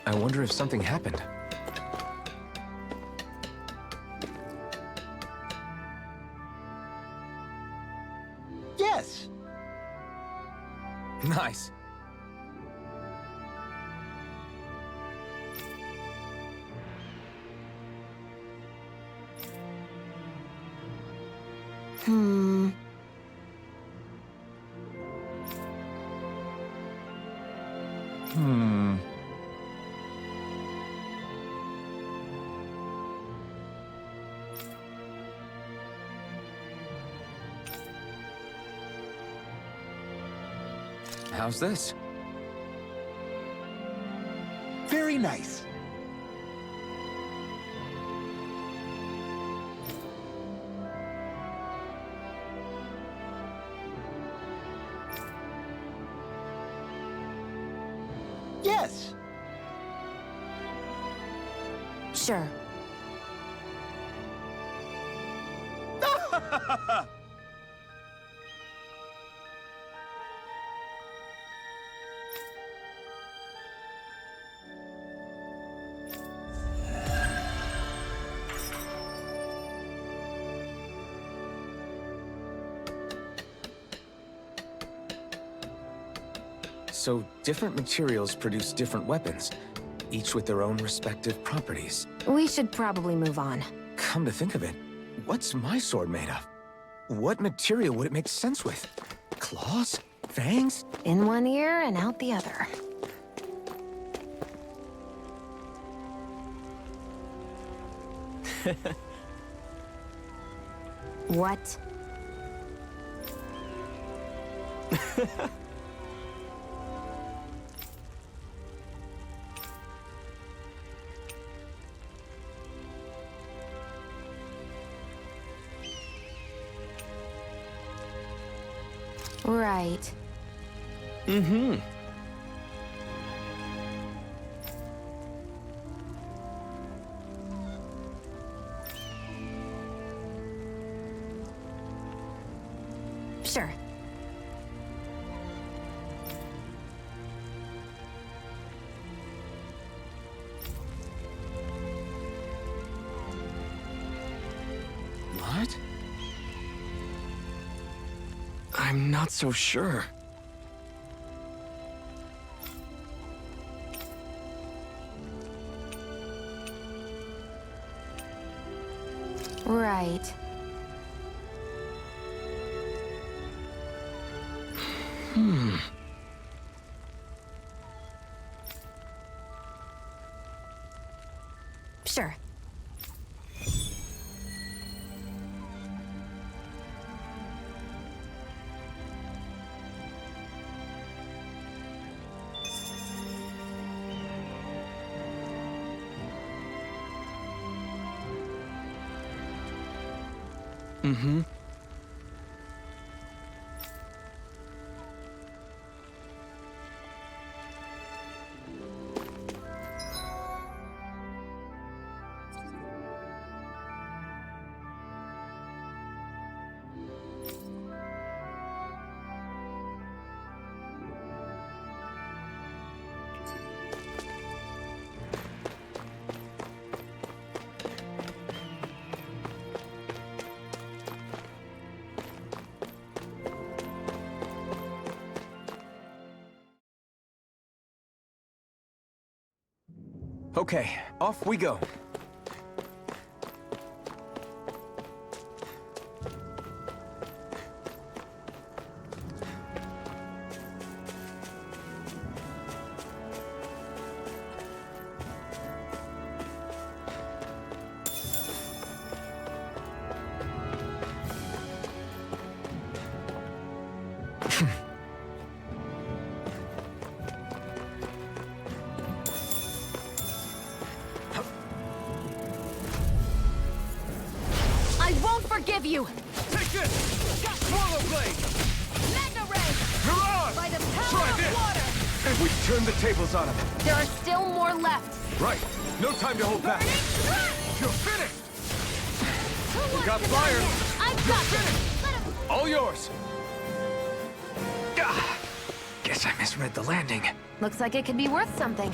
I wonder if something happened. Yes. Nice. Hmm. How's this? Very nice. Yes. Sure. So, different materials produce different weapons, each with their own respective properties. We should probably move on. Come to think of it, what's my sword made of? What material would it make sense with? Claws? Fangs? In one ear and out the other. What? Right. Mm-hmm. Sure. What? I'm not so sure. Right. Sure. Mm-hmm. Okay, off we go. I won't forgive you! Take this! Swallow Blade! Mega Ray! Mirage! By the Try power of this! water! And we turn the tables on him. There are still more left. Right. No time to hold back. You're finished! Who wants got to fire. die next? I've got this! Let him... All yours! Ah, guess I misread the landing. Looks like it could be worth something.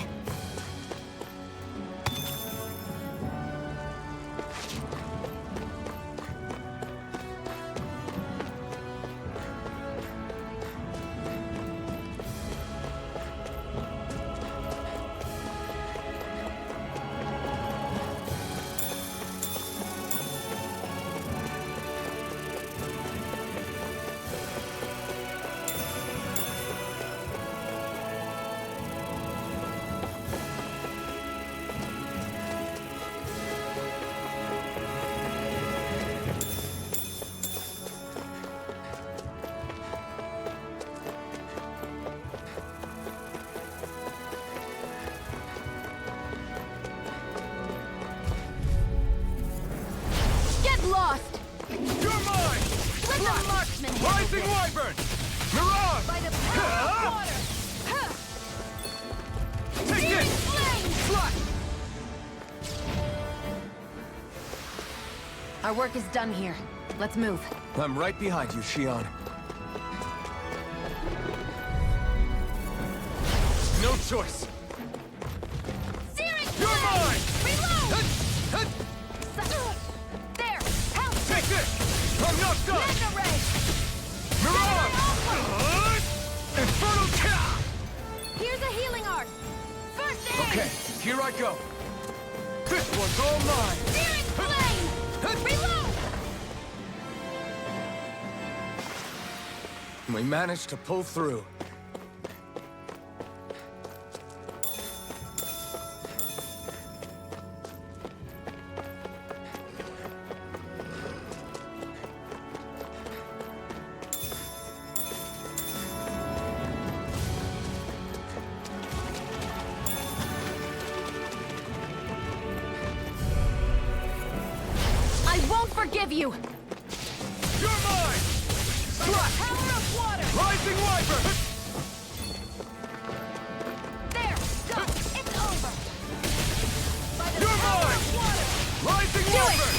lost. You're mine! Let the marksman handle Rising this. Wyvern! Mirage! By the power of water. Huh. Take Searing this! flame. Slash! Our work is done here. Let's move. I'm right behind you, Shion. No choice! Searing You're flame. mine! Reload. Hut! Hut! There. Help. Take this! I'm not done! Mega ray. Mirage! Hut! Infernal Ka! Here's a healing art. First aid. Okay, here I go. This one's all mine! Searing flame. Reload. We managed to pull through. I won't forgive you. You're mine! Slash! Power of water. Rising Wyvern! There. Go. It's over. By the You're power mine! of water. Rising Do it! Wyvern!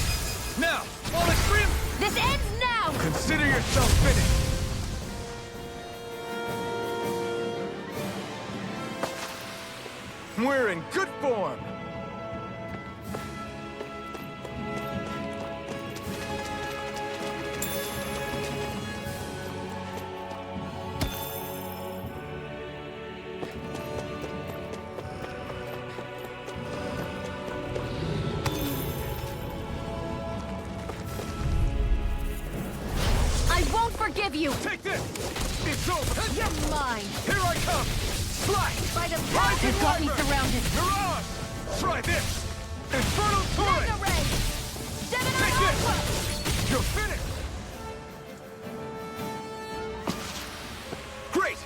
Now, while it's grim, This ends now. consider yourself finished! We're in good form. I won't forgive you. Take this! It's over! You're mine. Here I come! Slash! By the power Rising You've got me Wyvern! surrounded. Mirage! Try this! Infernal Torrent! Mega ray. Take Gemini this! Aqua. You're finished! Great!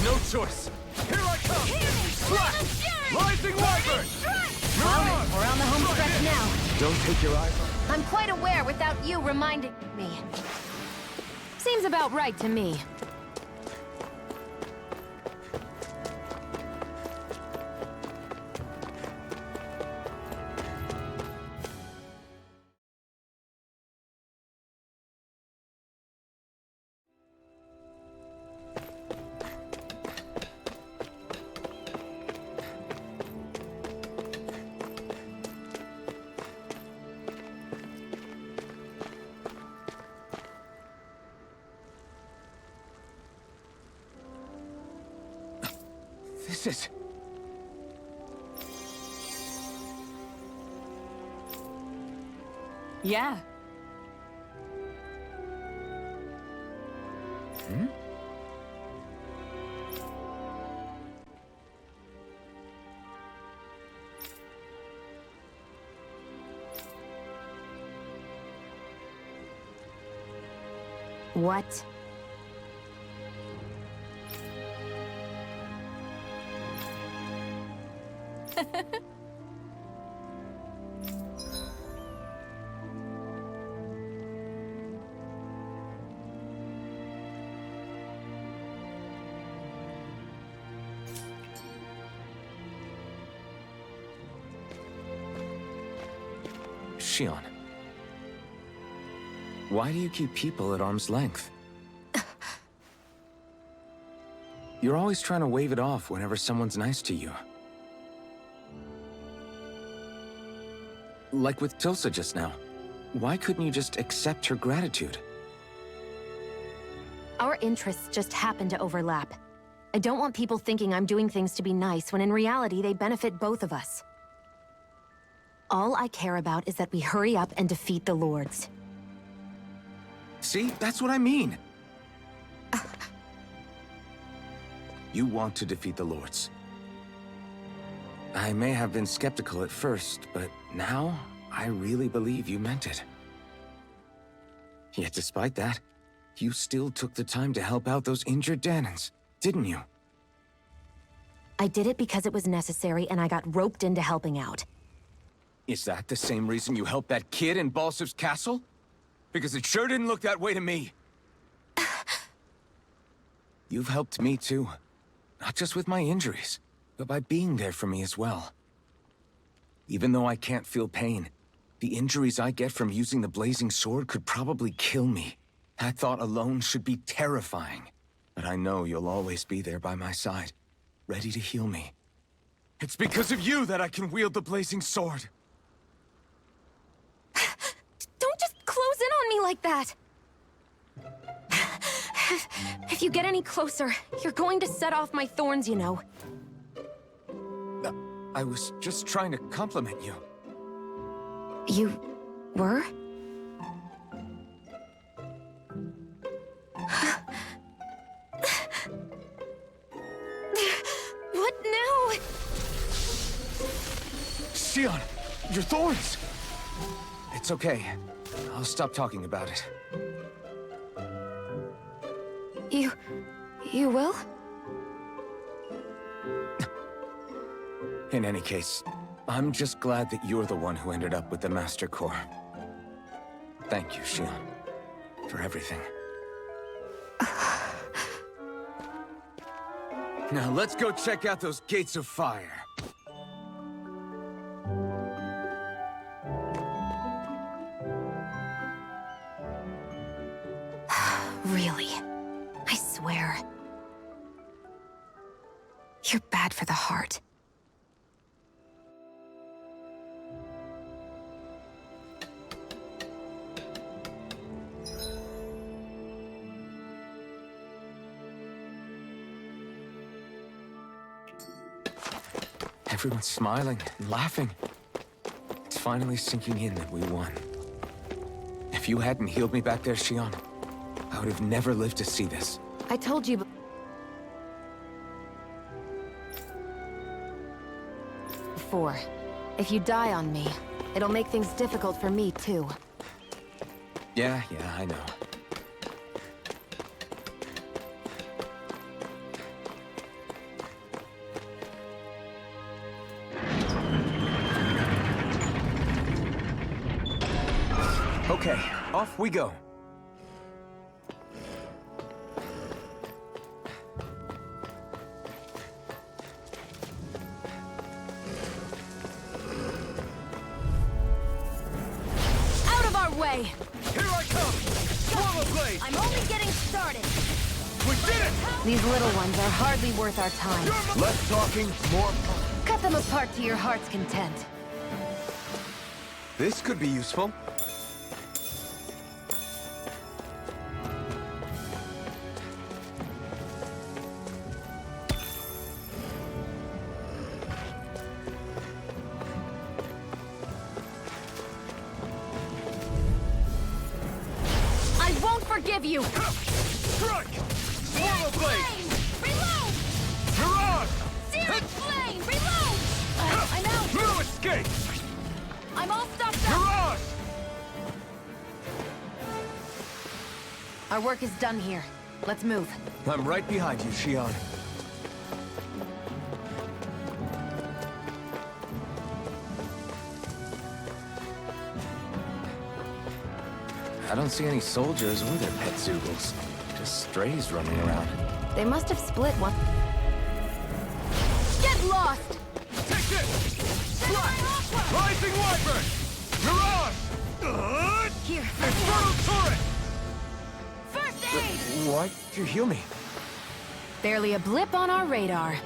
No choice! Here I come! Hear me. Slash! Flame of fury. Rising Wyvern! Strike. Mirage! Well, we're on the home Try stretch this! now. Don't take your eyes off. I'm quite aware without you reminding me. Seems about right to me. This is... Yeah. What? Shion, why do you keep people at arm's length? You're always trying to wave it off whenever someone's nice to you. Like with Tilsa just now. Why couldn't you just accept her gratitude? Our interests just happen to overlap. I don't want people thinking I'm doing things to be nice when in reality they benefit both of us. All I care about is that we hurry up and defeat the Lords. See, that's what I mean. You want to defeat the Lords. I may have been skeptical at first, but now I really believe you meant it. Yet despite that, you still took the time to help out those injured Danans, didn't you? I did it because it was necessary and I got roped into helping out. Is that the same reason you helped that kid in Balsiv's castle? Because it sure didn't look that way to me. You've helped me too. Not just with my injuries, but by being there for me as well. Even though I can't feel pain, the injuries I get from using the blazing sword could probably kill me. That thought alone should be terrifying. But I know you'll always be there by my side, ready to heal me. It's because of you that I can wield the blazing sword. Don't just close in on me like that! If you get any closer, you're going to set off my thorns, you know. I was just trying to compliment you. You were? What now? Shion, your thorns! It's okay. I'll stop talking about it. You will? In any case, I'm just glad that you're the one who ended up with the Master Core. Thank you, Shion, for everything. Now let's go check out those gates of fire. Really? I swear. You're bad for the heart. Everyone's smiling and laughing. It's finally sinking in that we won. If you hadn't healed me back there, Shion, I would have never lived to see this. I told you before. If you die on me, it'll make things difficult for me, too. Yeah, I know. Okay, off we go. Out of our way! Here I come! Swallow blade! I'm only getting started! We did it! These little ones are hardly worth our time. Less talking, more... Cut them apart to your heart's content. This could be useful. I won't forgive you! Strike! Swallow blade! Reload! Mirage! Searing flame! Reload! I'm out! No escape! I'm all stuffed up! Mirage! Our work is done here. Let's move. I'm right behind you, Shion. I don't see any soldiers or their pet Zoogles. Just strays running around. They must have split one. Get lost! Take this! Slap! Rising Wyvern! Mirage! Here. Infernal turret! First aid! Why'd you heal me? Barely a blip on our radar.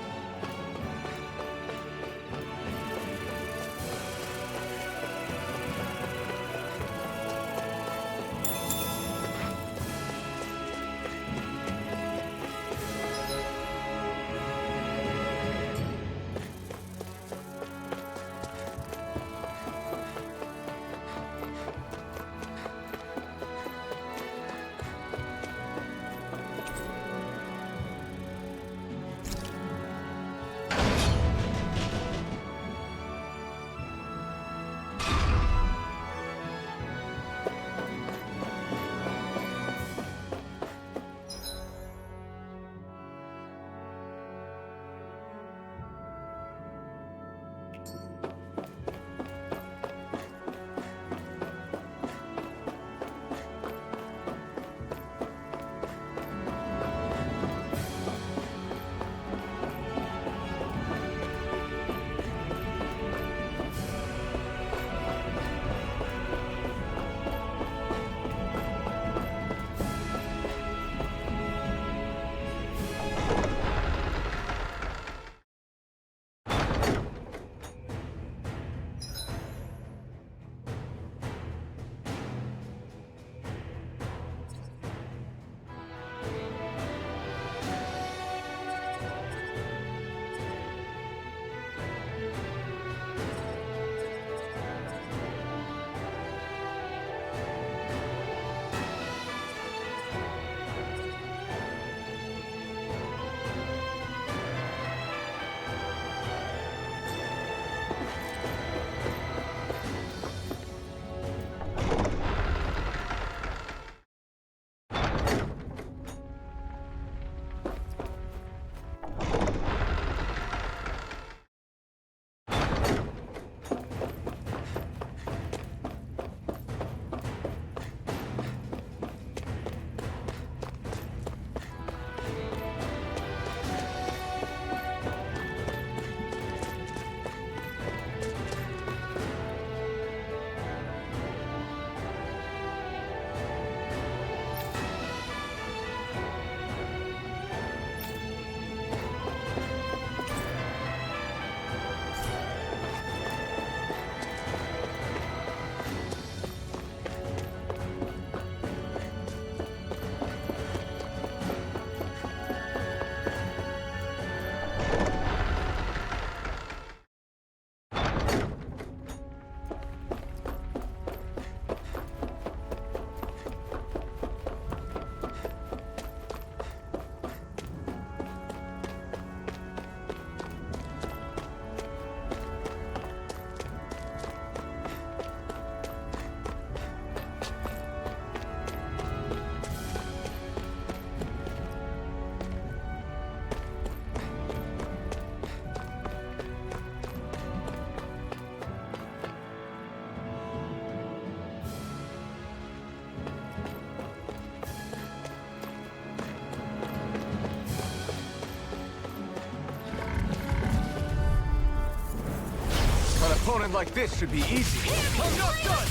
opponent like this should be easy. I'm not done!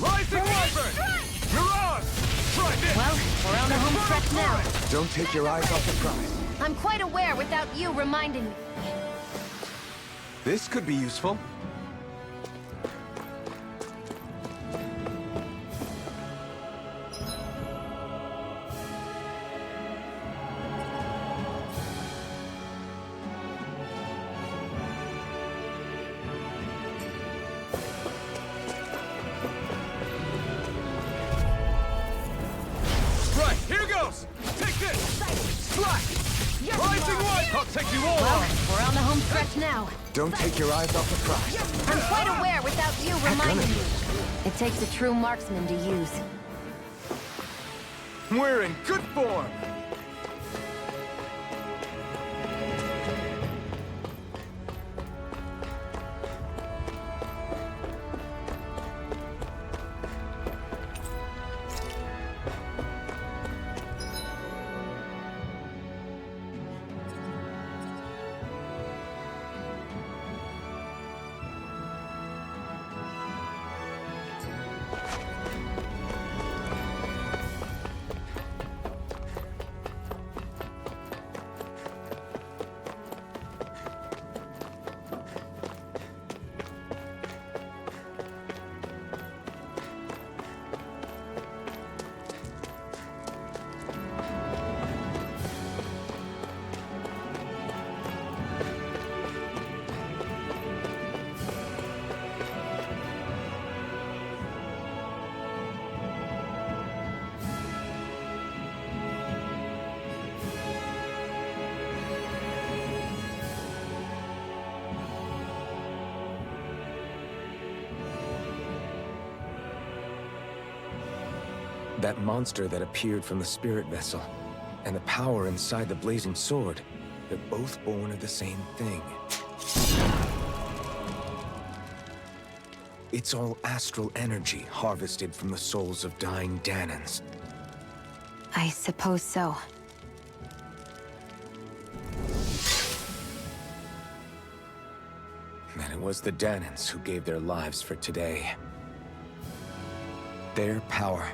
Rising Wyvern! Mirage! Try this! Well, we're on the home stretch now. Don't take your eyes off the prize. I'm quite aware without you reminding me. This could be useful. Right, here goes! Take this! Slack! Rising Wyvern! I'll take you all Well, on! we're on the home stretch now. Don't take your eyes off the prize. I'm quite aware without you reminding me. It takes a true marksman to use. We're in good form! that monster that appeared from the spirit vessel, and the power inside the blazing sword, they're both born of the same thing. It's all astral energy harvested from the souls of dying Danans. I suppose so. And it was the Danans who gave their lives for today. Their power,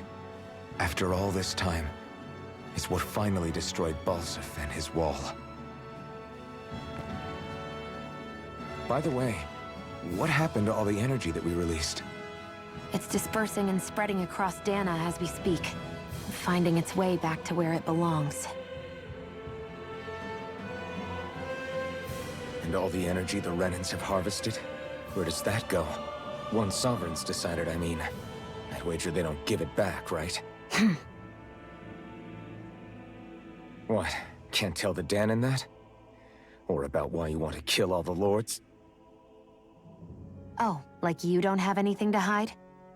after all this time, is what finally destroyed Balsif and his wall. By the way, what happened to all the energy that we released? It's dispersing and spreading across Dana as we speak, finding its way back to where it belongs. And all the energy the Renans have harvested? Where does that go? Once Sovereign's decided, I mean. I'd wager they don't give it back, right? What? Can't tell the Danan that? Or about why you want to kill all the lords? Oh, like you don't have anything to hide?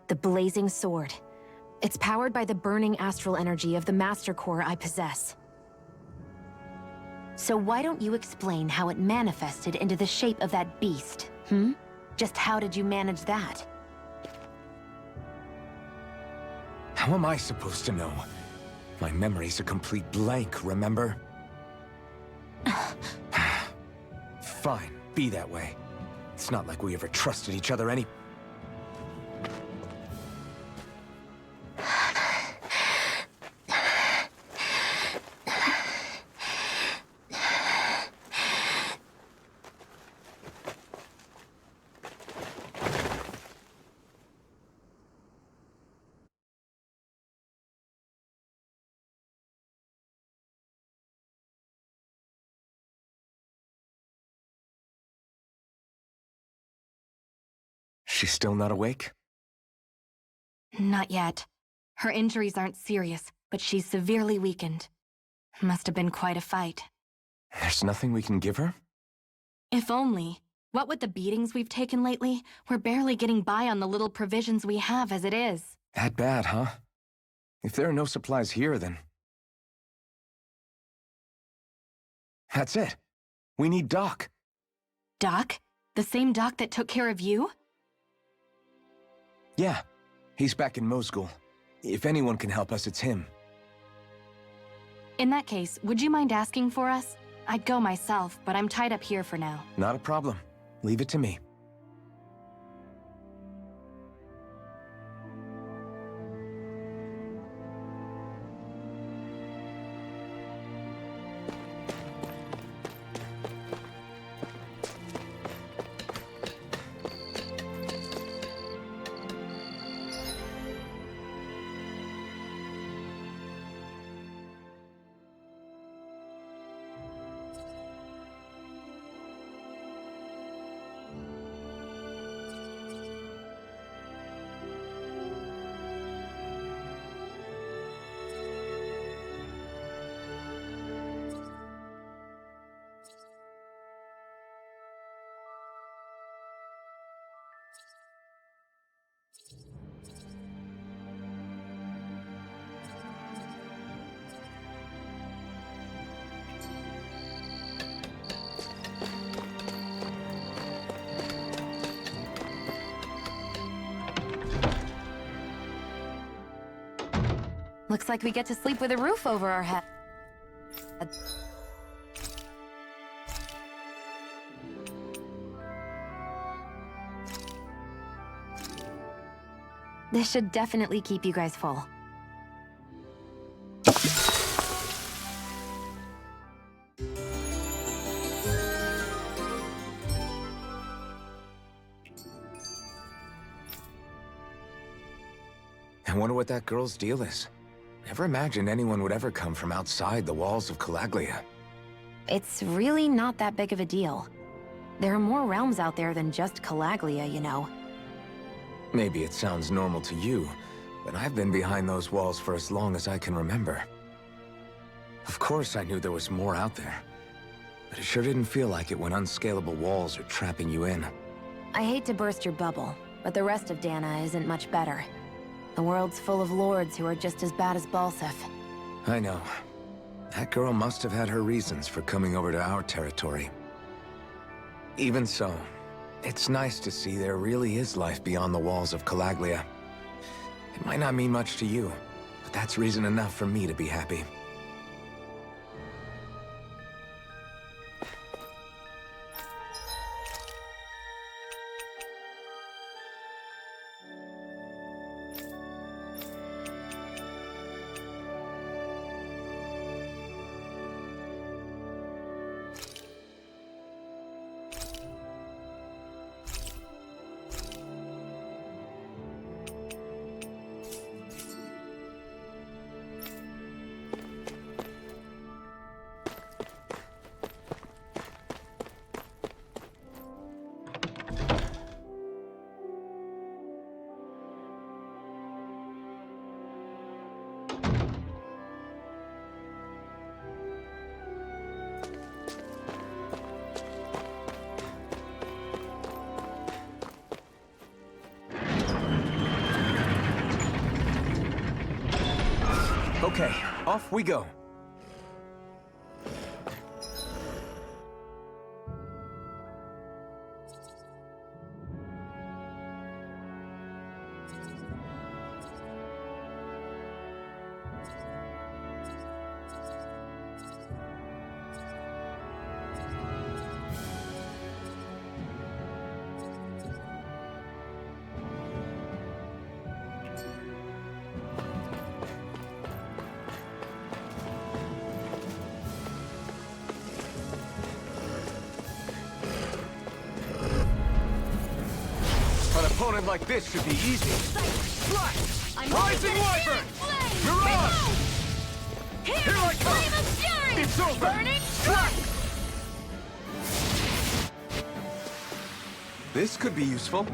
The blazing sword. It's powered by the burning astral energy of the Master Core I possess. So why don't you explain how it manifested into the shape of that beast, hmm? Just how did you manage that? How am I supposed to know? My memory's a complete blank, remember? Fine, be that way. It's not like we ever trusted each other any... She's still not awake? Not yet. Her injuries aren't serious, but she's severely weakened. Must have been quite a fight. There's nothing we can give her? If only. What with the beatings we've taken lately, we're barely getting by on the little provisions we have as it is. That bad, huh? If there are no supplies here, then... That's it. We need Doc. Doc? The same Doc that took care of you? Yeah, he's back in Mosgul. If anyone can help us, it's him. In that case, would you mind asking for us? I'd go myself, but I'm tied up here for now. Not a problem. Leave it to me. Looks like we get to sleep with a roof over our head. This should definitely keep you guys full. I wonder what that girl's deal is. Never imagined anyone would ever come from outside the walls of Calaglia. It's really not that big of a deal. There are more realms out there than just Calaglia, you know. Maybe it sounds normal to you, but I've been behind those walls for as long as I can remember. Of course I knew there was more out there, but it sure didn't feel like it when unscalable walls are trapping you in. I hate to burst your bubble, but the rest of Dana isn't much better. The world's full of lords who are just as bad as Balsef. I know. That girl must have had her reasons for coming over to our territory. Even so, it's nice to see there really is life beyond the walls of Calaglia. It might not mean much to you, but that's reason enough for me to be happy. Okay, off we go. An opponent like this should be easy. I'm Rising Wyvern! Mirage! Here I come! Flame of fury! It's over! Burning strike! This could be useful.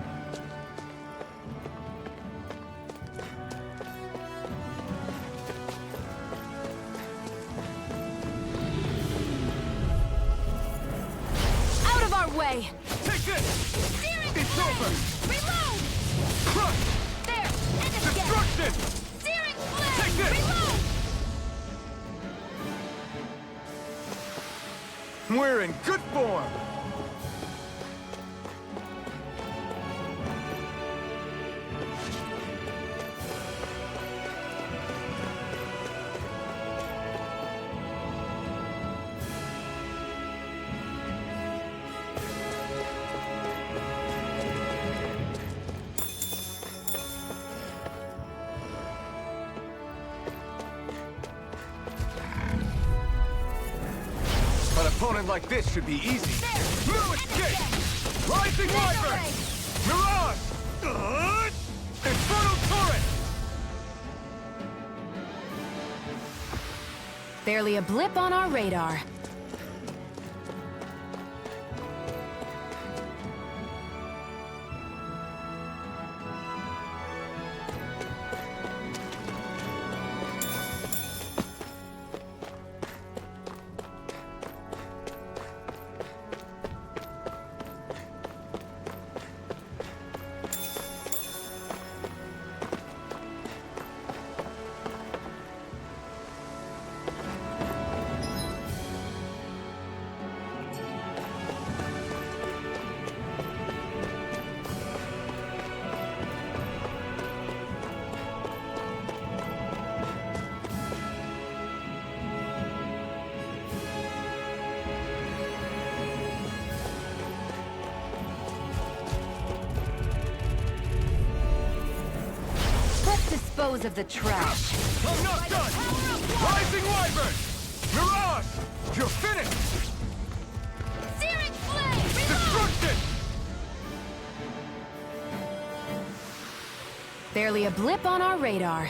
Out of our way! Take this! Searing It's flame! over! Reload! Crush! There! And again! Destruction! Searing flame! Take this! Reload! We're in good form! An opponent like this should be easy. There! No And escape! again! Rising Mega Wyvern! ray! Mirage! Infernal Torrent! Barely a blip on our radar. Let's dispose of the trash. I'm not done! Rising Wyvern! Mirage! You're finished! Searing flame! Reload! Destruction! Barely a blip on our radar.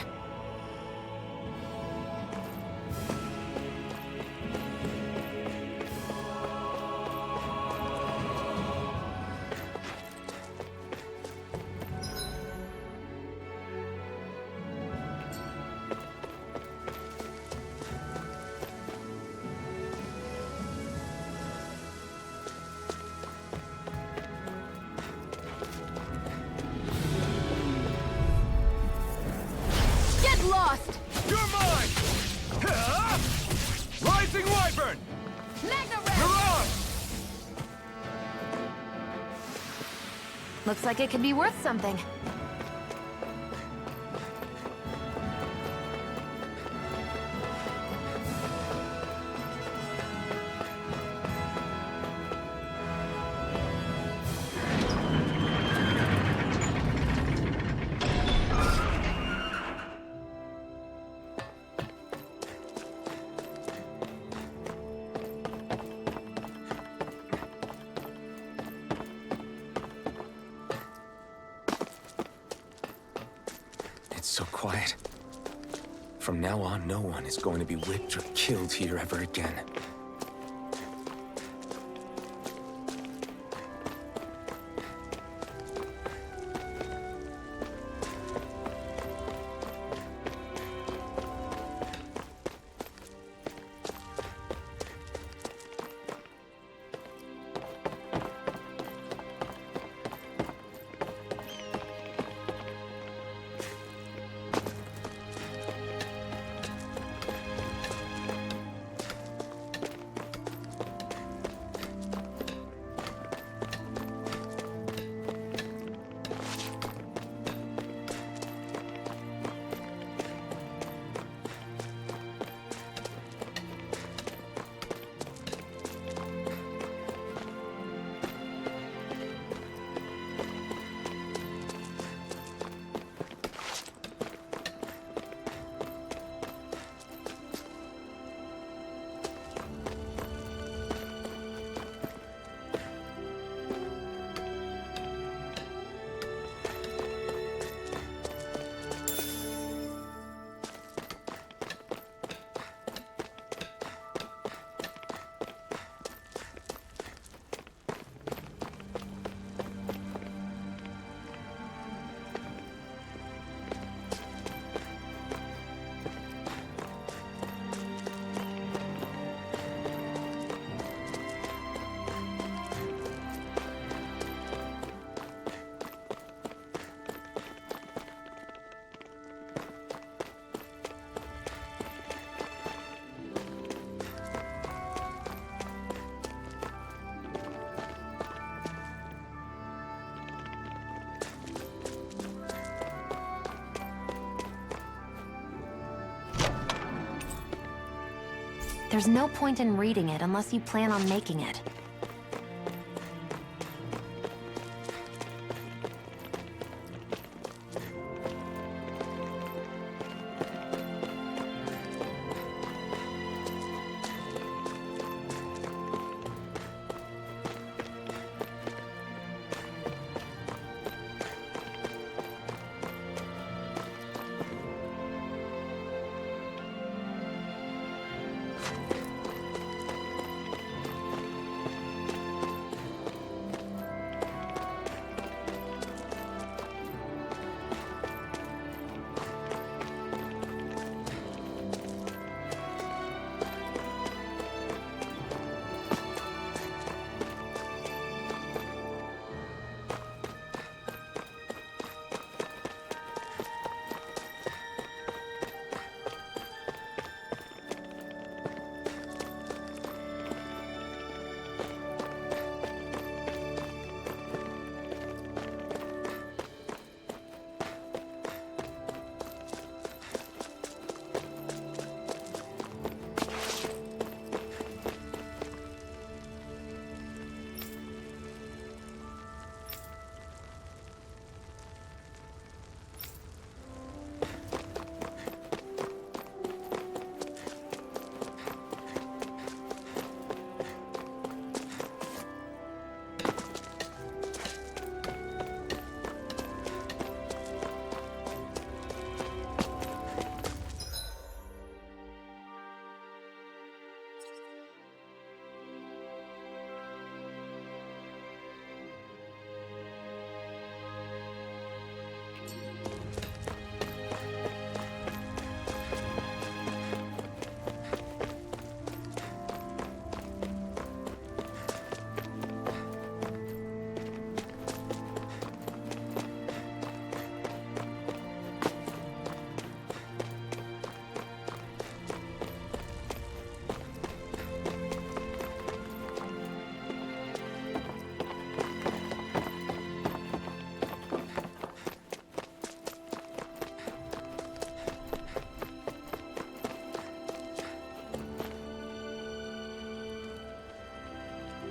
Looks like it could be worth something. It's so quiet. From now on, no one is going to be whipped or killed here ever again. There's no point in reading it unless you plan on making it.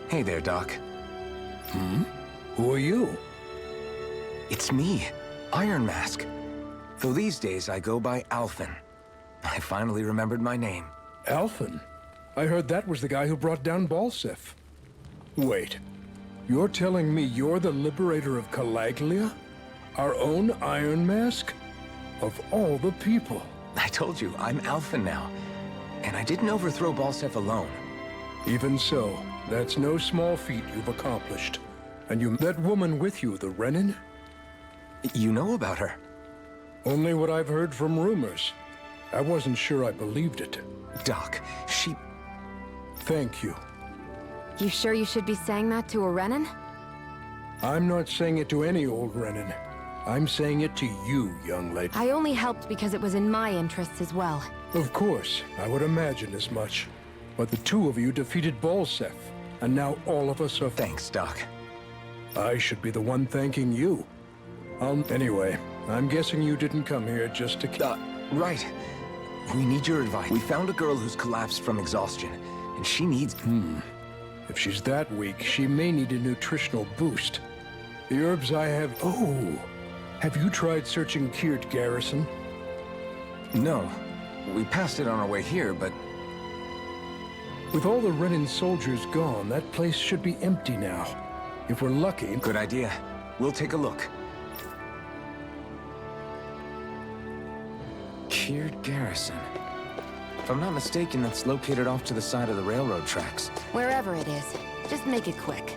Hey there, Doc. Who are you? It's me, Iron Mask. Though these days I go by Alphen. I finally remembered my name. Alphen? I heard that was the guy who brought down Balsef. Wait, you're telling me you're the liberator of Calaglia? Our own Iron Mask? Of all the people. I told you, I'm Alphen now. And I didn't overthrow Balsef alone. Even so, that's no small feat you've accomplished. And that woman with you, the Renin? You know about her? Only what I've heard from rumors. I wasn't sure I believed it. Doc, she... Thank you. You sure you should be saying that to a Renin? I'm not saying it to any old Renin. I'm saying it to you, young lady. I only helped because it was in my interests as well. Of course, I would imagine as much. But the two of you defeated Balsef, and now all of us are... Thanks, Doc. I should be the one thanking you. Anyway, I'm guessing you didn't come here just to... Right. We need your advice. We found a girl who's collapsed from exhaustion, and she needs... If she's that weak, she may need a nutritional boost. The herbs I have... Oh! Have you tried searching Kirt Garrison? No. We passed it on our way here, but... With all the Renin soldiers gone, that place should be empty now. If we're lucky... Good idea. We'll take a look. Kirt Garrison. If I'm not mistaken, that's located off to the side of the railroad tracks. Wherever it is, just make it quick.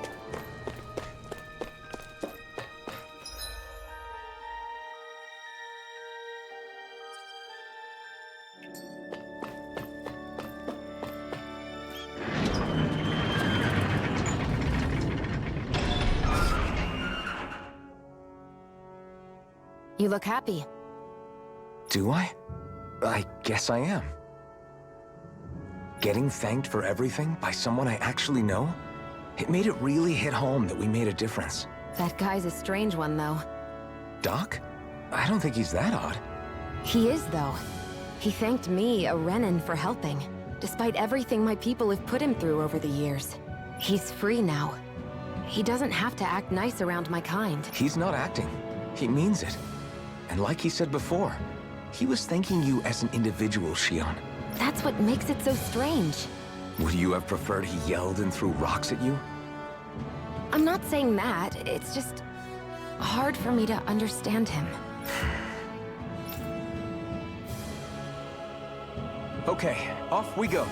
You look happy. Do I? I guess I am. Getting thanked for everything by someone I actually know? It made it really hit home that we made a difference. That guy's a strange one, though. Doc? I don't think he's that odd. He is, though. He thanked me, a Renin, for helping, despite everything my people have put him through over the years. He's free now. He doesn't have to act nice around my kind. He's not acting. He means it. And like he said before, he was thanking you as an individual, Shion. That's what makes it so strange. Would you have preferred he yelled and threw rocks at you? I'm not saying that. It's just hard for me to understand him. Okay, off we go.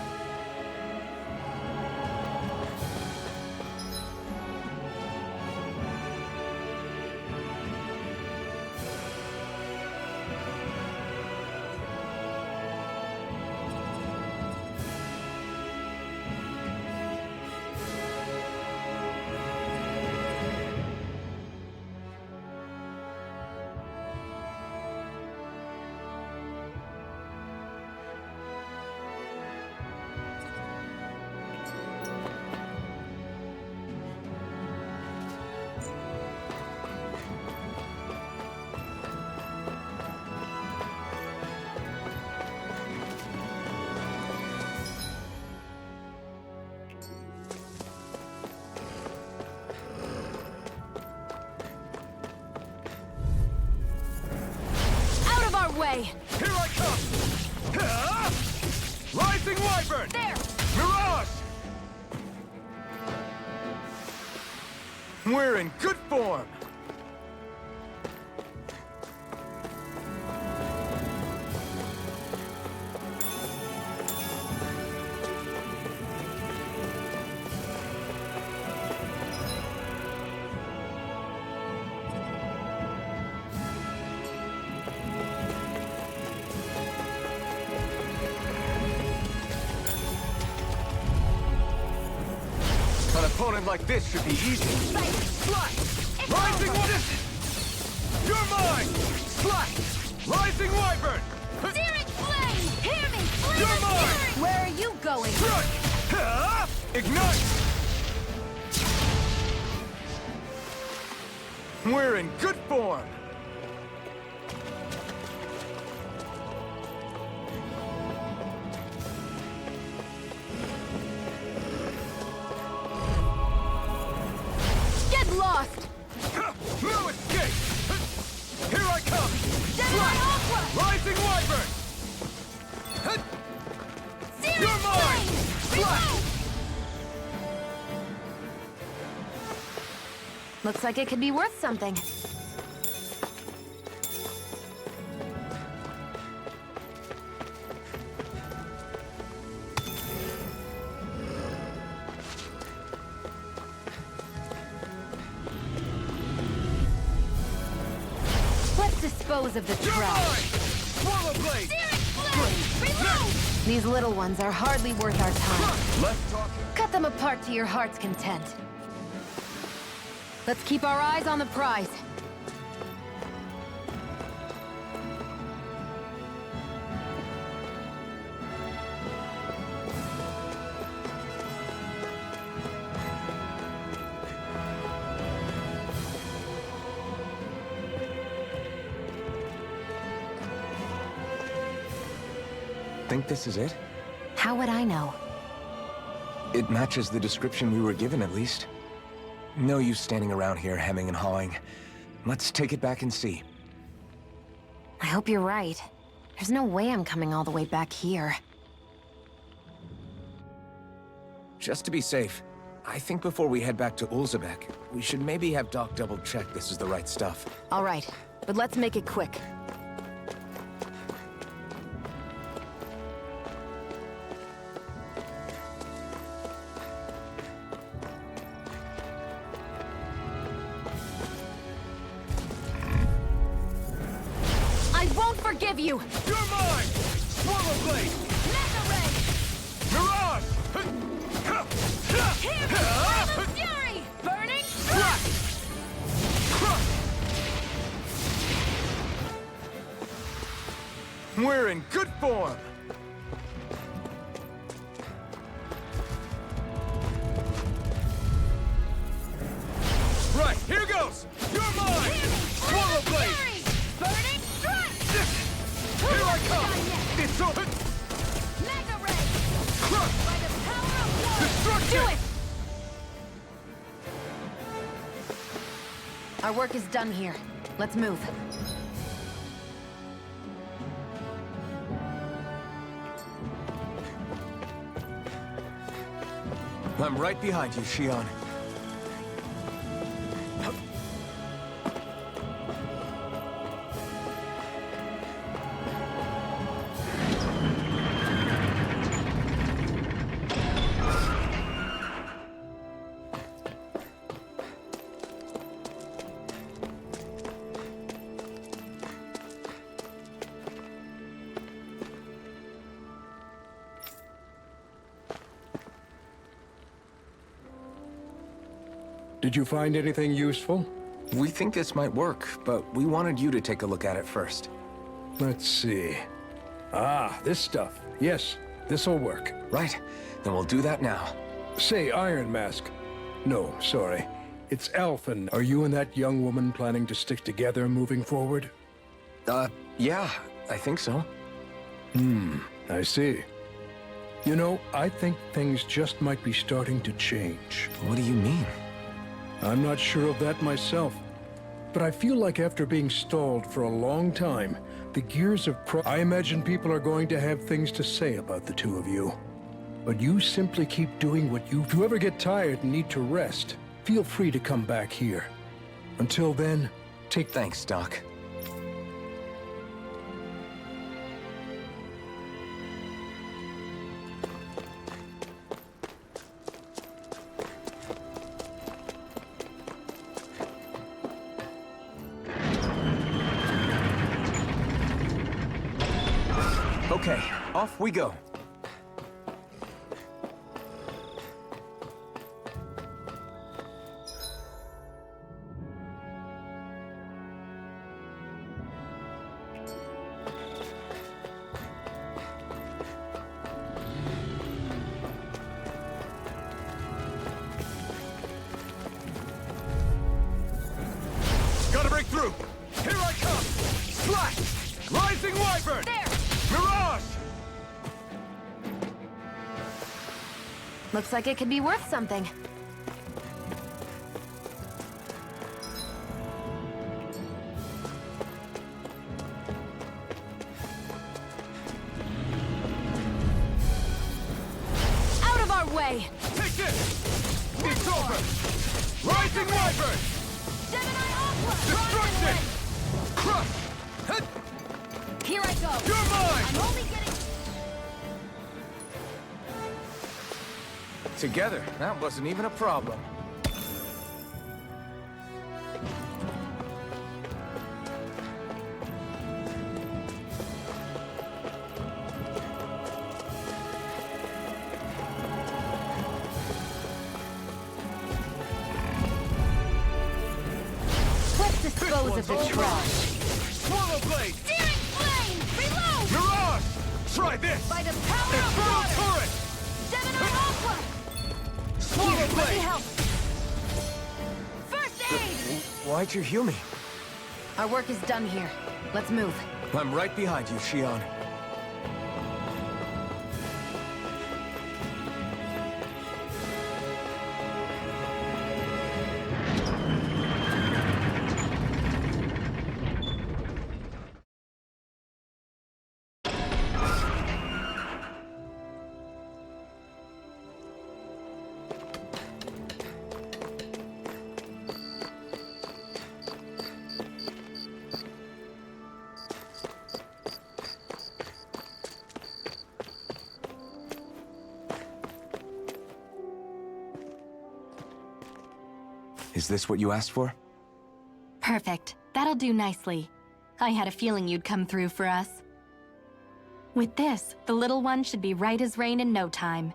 Way. Here I come! Ha! Rising Wyvern! There! Mirage! We're in good form! An opponent like this should be easy. Slice! Rising Wyvern! You're mine! Slice! Rising Wyvern! Searing flame! Hear me! Flame You're and mine! fury! Where are you going? Strike! Ha! Ignite! We're in good form! lost! No escape! Here I come! Gemini Ultra! Rising Wyvern! Searing You're mine! Flame! Reload! Looks like it could be worth something. Let's dispose of the You're trash. mine! Swallow Blade! Searing Flame! Reload! These little ones are hardly worth our time. Less talking. Cut them apart to your heart's content. Let's keep our eyes on the prize. Think this is it? How would I know? It matches the description we were given, at least. No use standing around here hemming and hawing. Let's take it back and see. I hope you're right. There's no way I'm coming all the way back here. Just to be safe, I think before we head back to Ulzebek, we should maybe have Doc double-check this is the right stuff. All right, but let's make it quick. I won't forgive you! You're mine! Swallow Blade! Mega Ray! Mirage! Here! Flame of Fury! Burning Strike! We're in good form! Right, here goes! You're mine! Swallow Blade! Fury! Burning Strike! Here I come! It's over! Mega Ray! Crush! By the power of war! Destruction! Do it! Our work is done here. Let's move. I'm right behind you, Shion. Did you find anything useful? We think this might work, but we wanted you to take a look at it first. Let's see. Ah, this stuff. Yes, this'll work. Right, then we'll do that now. Say, Iron Mask. No, sorry. It's Alphen. Are you and that young woman planning to stick together moving forward? Yeah, I think so. I see. You know, I think things just might be starting to change. What do you mean? I'm not sure of that myself, but I feel like after being stalled for a long time, the gears of I imagine people are going to have things to say about the two of you. But you simply keep doing what you... If you ever get tired and need to rest, feel free to come back here. Until then, take... Thanks, Doc. Okay, off we go. Gotta break through! Here I come! Slash! Rising Wyvern! There! Mirage! Looks like it could be worth something. way! Take this! It's over! Rising Wyvern! Gemini Aqua! Destruction! Crush! Hit! Here I go! You're mine! I'm only getting... Together, that wasn't even a problem. Let's dispose of the one's trash. Swallow Blade! Searing Flame! Reload! Mirage! Try this! By the power of Infernal water! Turret! Gemini Aqua! Swallow Let me Blade! help. First aid! Why'd you heal me? Our work is done here. Let's move. I'm right behind you, Shion. Is this what you asked for? Perfect. That'll do nicely. I had a feeling you'd come through for us. With this, the little one should be right as rain in no time.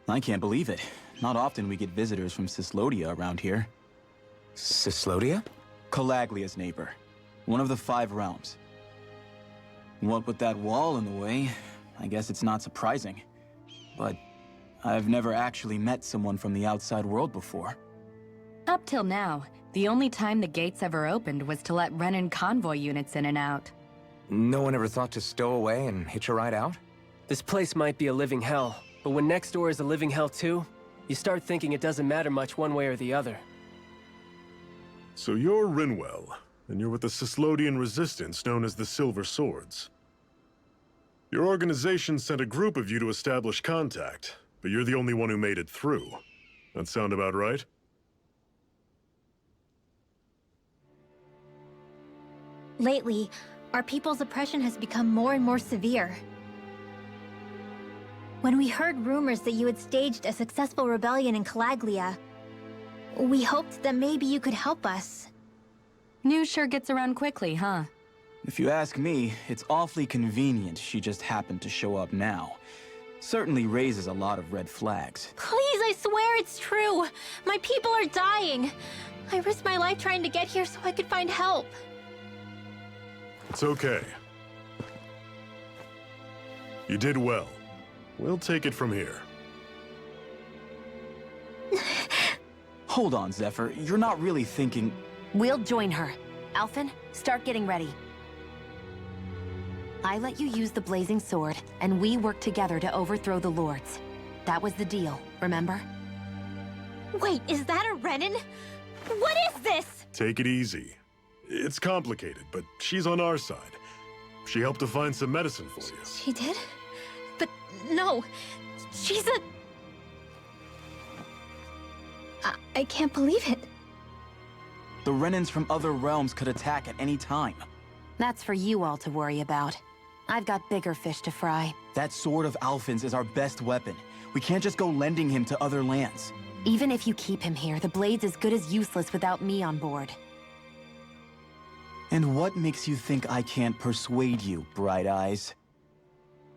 I can't believe it. Not often we get visitors from Cislodia around here. Cislodia? Calaglia's neighbor. One of the 5 realms. What with that wall in the way, I guess it's not surprising. But I've never actually met someone from the outside world before. Up till now, the only time the gates ever opened was to let Renan convoy units in and out. No one ever thought to stow away and hitch a ride out? This place might be a living hell, but when next door is a living hell too, you start thinking it doesn't matter much one way or the other. So you're Rinwell, and you're with the Cislodian resistance known as the Silver Swords. Your organization sent a group of you to establish contact, but you're the only one who made it through. That sound about right? Lately, our people's oppression has become more and more severe. When we heard rumors that you had staged a successful rebellion in Calaglia, we hoped that maybe you could help us. News sure gets around quickly, huh? If you ask me, it's awfully convenient she just happened to show up now. Certainly raises a lot of red flags. Please, I swear it's true! My people are dying! I risked my life trying to get here so I could find help. It's okay. You did well. We'll take it from here. Hold on, Zephyr. You're not really thinking... We'll join her. Alphen, start getting ready. I let you use the blazing sword, and we worked together to overthrow the lords. That was the deal, remember? Wait, is that a Renan? What is this? Take it easy. It's complicated, but she's on our side. She helped to find some medicine for you. She did? But no, she's a... I can't believe it. The Renans from other realms could attack at any time. That's for you all to worry about. I've got bigger fish to fry. That sword of Alphen's is our best weapon. We can't just go lending him to other lands. Even if you keep him here, the blade's as good as useless without me on board. And what makes you think I can't persuade you, Bright Eyes?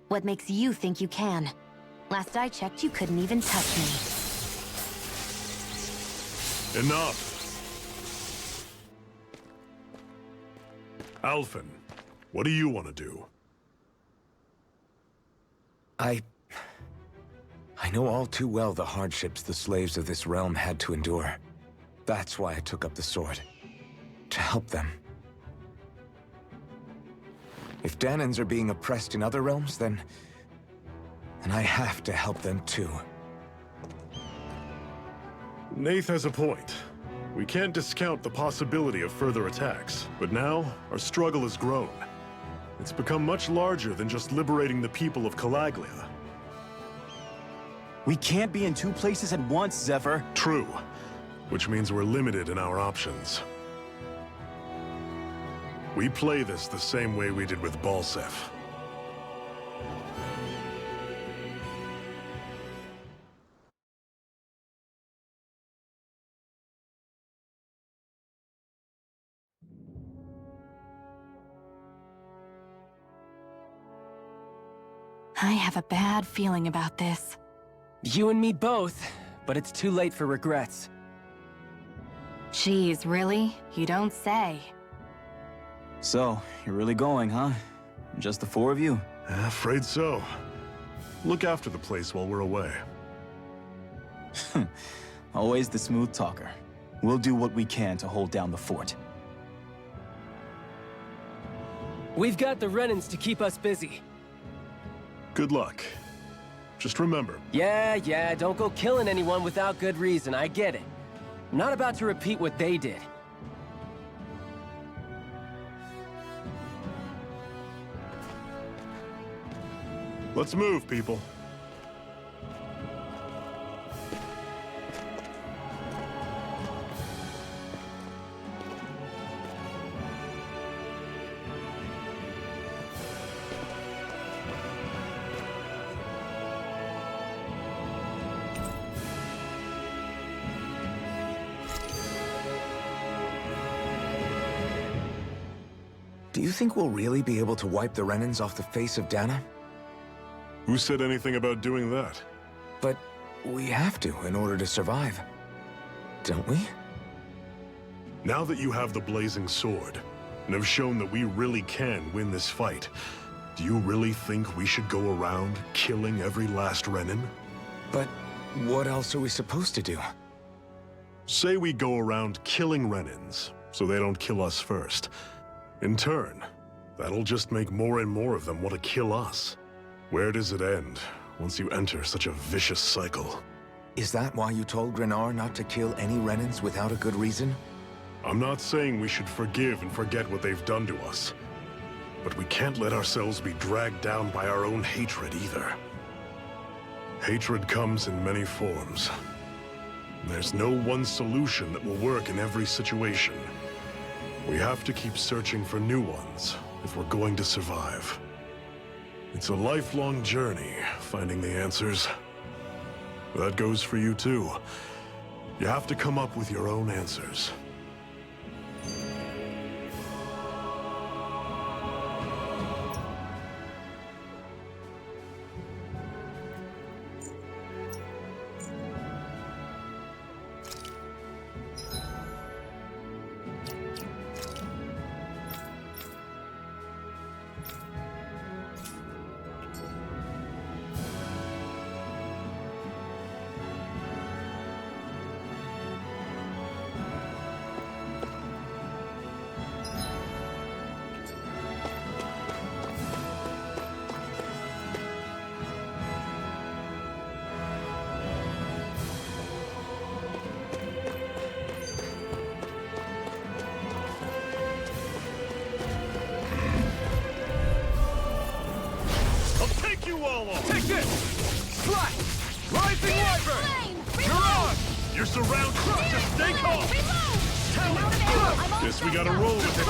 What makes you think you can? Last I checked, you couldn't even touch me. Enough! Alphen, what do you want to do? I know all too well the hardships the slaves of this realm had to endure. That's why I took up the sword. To help them. If Danans are being oppressed in other realms, then I have to help them too. Nath has a point. We can't discount the possibility of further attacks, but now our struggle has grown. It's become much larger than just liberating the people of Calaglia. We can't be in two places at once, Zephyr. True, which means we're limited in our options. We play this the same way we did with Balsef. I have a bad feeling about this. You and me both, but it's too late for regrets. Jeez, really? You don't say. So, you're really going, huh? Just the four of you? Afraid so. Look after the place while we're away. Always the smooth talker. We'll do what we can to hold down the fort. We've got the Renans to keep us busy. Good luck. Just remember, Yeah, don't go killing anyone without good reason, I get it. I'm not about to repeat what they did. let's move, people. Do you think we'll really be able to wipe the Renans off the face of Dana? Who said anything about doing that? But we have to in order to survive. Don't we? Now that you have the blazing sword, and have shown that we really can win this fight, do you really think we should go around killing every last Renan? But what else are we supposed to do? Say we go around killing Renans, so they don't kill us first. In turn, that'll just make more and more of them want to kill us. Where does it end, once you enter such a vicious cycle? Is that why you told Grenar not to kill any Renans without a good reason? I'm not saying we should forgive and forget what they've done to us. But we can't let ourselves be dragged down by our own hatred either. Hatred comes in many forms. There's no one solution that will work in every situation. We have to keep searching for new ones if we're going to survive. It's a lifelong journey, finding the answers. That goes for you too. You have to come up with your own answers. Take this! Slash! Rising Wyvern! You're on! You're surrounded! Just stay calm! Guess we gotta roll with it.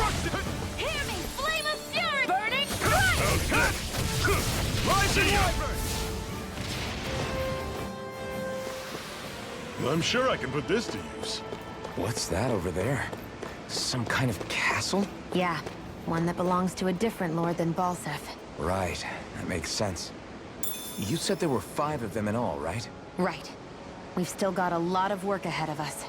Hear me! Flame of fury! Burning strike! Rising Wyvern! I'm sure I can put this to use. What's that over there? Some kind of castle? Yeah, one that belongs to a different lord than Balsef. Right, that makes sense. You said there were 5 of them in all, right? Right. We've still got a lot of work ahead of us.